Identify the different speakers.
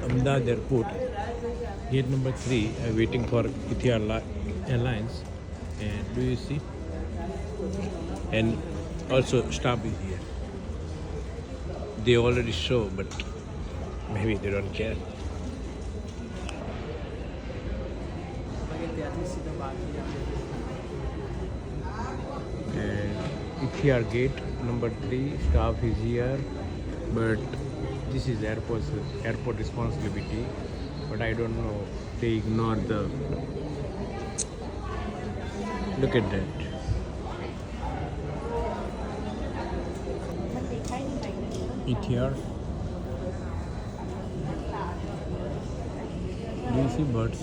Speaker 1: Ahmedabad airport, gate number 3. I'm waiting for Ethiopia Airlines. And do you see? And also staff is here. They already show, but maybe they don't care. And Ethiopia gate number 3, staff is here, but this is airport responsibility. But I don't know. They ignore the. Look at that. Ethiopia. Do you see birds?